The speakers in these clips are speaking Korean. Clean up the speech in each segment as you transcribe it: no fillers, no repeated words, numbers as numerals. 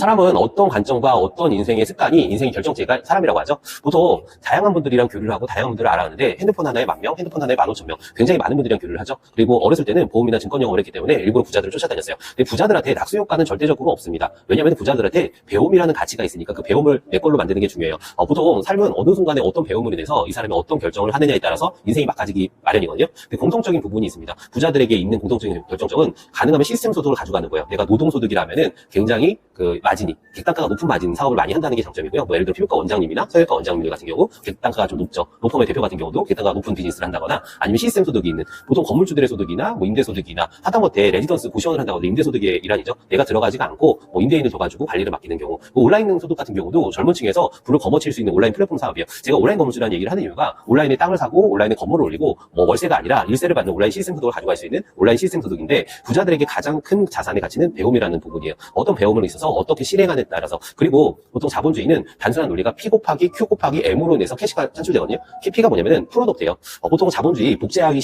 사람은 어떤 관점과 어떤 인생의 습관이 인생의 결정체가 사람이라고 하죠. 보통 다양한 분들이랑 교류를 하고 다양한 분들을 알아가는데 핸드폰 하나에 10,000명, 핸드폰 하나에 15,000명, 굉장히 많은 분들이랑 교류를 하죠. 그리고 어렸을 때는 보험이나 증권 영업을 했기 때문에 일부러 부자들을 쫓아다녔어요. 근데 부자들한테 낙수 효과는 절대적으로 없습니다. 왜냐하면 부자들한테 배움이라는 가치가 있으니까 그 배움을 내 걸로 만드는 게 중요해요. 보통 삶은 어느 순간에 어떤 배움을 인해서 이 사람이 어떤 결정을 하느냐에 따라서 인생이 막아지기 마련이거든요. 근데 공통적인 부분이 있습니다. 부자들에게 있는 공통적인 결정적은 가능하면 시스템 소득을 가져가는 거예요. 내가 노동소득이라면은 굉장히 그 마진이, 객단가가 높은 마진 사업을 많이 한다는 게 장점이고요. 뭐 예를 들어 피부과 원장님이나 성형외과 원장님들 같은 경우 객단가가 좀 높죠. 로펌의 대표 같은 경우도 객단가가 높은 비즈니스를 한다거나 아니면 시스템 소득이 있는 보통 건물주들의 소득이나 뭐 임대소득이나 하다못해 레지던스 고시원을 한다고 임대소득의 일환이죠. 내가 들어가지가 않고 뭐 임대인을 둬가지고 관리를 맡기는 경우 뭐 온라인 소득 같은 경우도 젊은 층에서 불을 거머쥘 수 있는 온라인 플랫폼 사업이에요. 제가 온라인 건물주라는 얘기를 하는 이유가 온라인에 땅을 사고 온라인에 건물을 올리고 뭐 월세가 아니라 일세를 받는 온라인 시스템 소득을 가져갈 수 있는 온라인 시스템 소득인데 부자들에게 가장 큰 자산의 가치는 배움이라는 부분이에요. 어떤 배움을 있어서 어떻게 실행하느냐에 따라서. 그리고 보통 자본주의는 단순한 논리가 P 곱하기 Q 곱하기 M으로 인해서 캐시가 산출되거든요. P가 뭐냐면은 프로덕트예요. 보통 자본주의 복제하기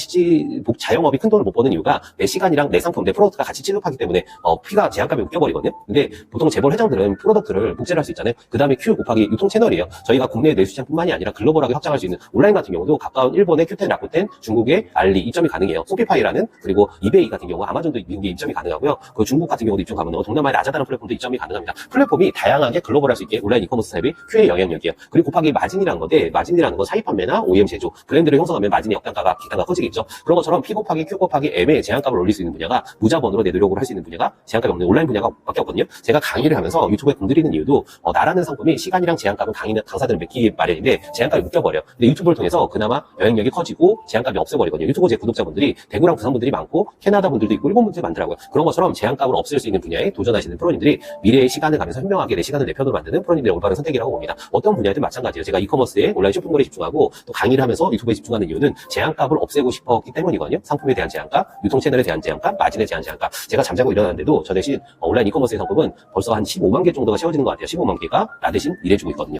자영업이 큰 돈을 못 버는 이유가 내 시간이랑 내 상품, 내 프로덕트가 같이 취급하기 때문에 P가 제한값에 묶여버리거든요. 근데 보통 재벌 회장들은 프로덕트를 복제를 할 수 있잖아요. 그 다음에 Q 곱하기 유통 채널이에요. 저희가 국내 내수시장뿐만이 아니라 글로벌하게 확장할 수 있는 온라인 같은 경우도 가까운 일본의 Q10, 라쿠텐, 중국의 알리 입점이 가능해요. 소피파이라는 그리고 이베이 같은 경우 아마존도 미국에 입점이 가능하고요. 그 중국 같은 경우도 입점 가능하고 동남아의 라자다라는 플랫폼도 입점이 가능합니다. 플랫폼이 다양하게 글로벌할 수 있게 온라인 이커머스 사업이 Q의 영향력이에요. 그리고 곱하기 마진이라는 건데 마진이라는 건 사입 판매나 OEM 제조 브랜드를 형성하면 마진의 역단가가 객단가가 커지겠죠. 그런 것처럼 P 곱하기 Q 곱하기 M의 제한값을 올릴 수 있는 분야가 무자본으로 내 노력을 할 수 있는 분야가 제한값이 없는 온라인 분야가 밖에 없거든요. 제가 강의를 하면서 유튜브에 공들이는 이유도 나라는 상품이 시간이랑 제한값은 강사들은 맡기기 마련인데 제한값이 묶여버려요. 근데 유튜브를 통해서 그나마 영향력이 커지고 제한값이 없애버리거든요. 유튜브 제 구독자분들이 대구랑 부산 분들이 많고 캐나다 분들도 있고 일본 분들이 많더라고요. 그런 것처럼 제한값을 없앨 수 있는 분야에 도전하시는 프로님들이 미래의 시간을 가면서 현명하게 내 시간을 내 편으로 만드는 프로님들의 올바른 선택이라고 봅니다. 어떤 분야든 마찬가지예요. 제가 이커머스에 온라인 쇼핑몰에 집중하고 또 강의를 하면서 유튜브에 집중하는 이유는 제한값을 없애고 싶었기 때문이거든요. 상품에 대한 제한값, 유통 채널에 대한 제한값, 마진에 대한 제한값. 제가 잠자고 일어났는데도 저 대신 온라인 이커머스의 상품은 벌써 한 15만 개 정도가 채워지는 것 같아요. 15만 개가 나 대신 일해주고 있거든요.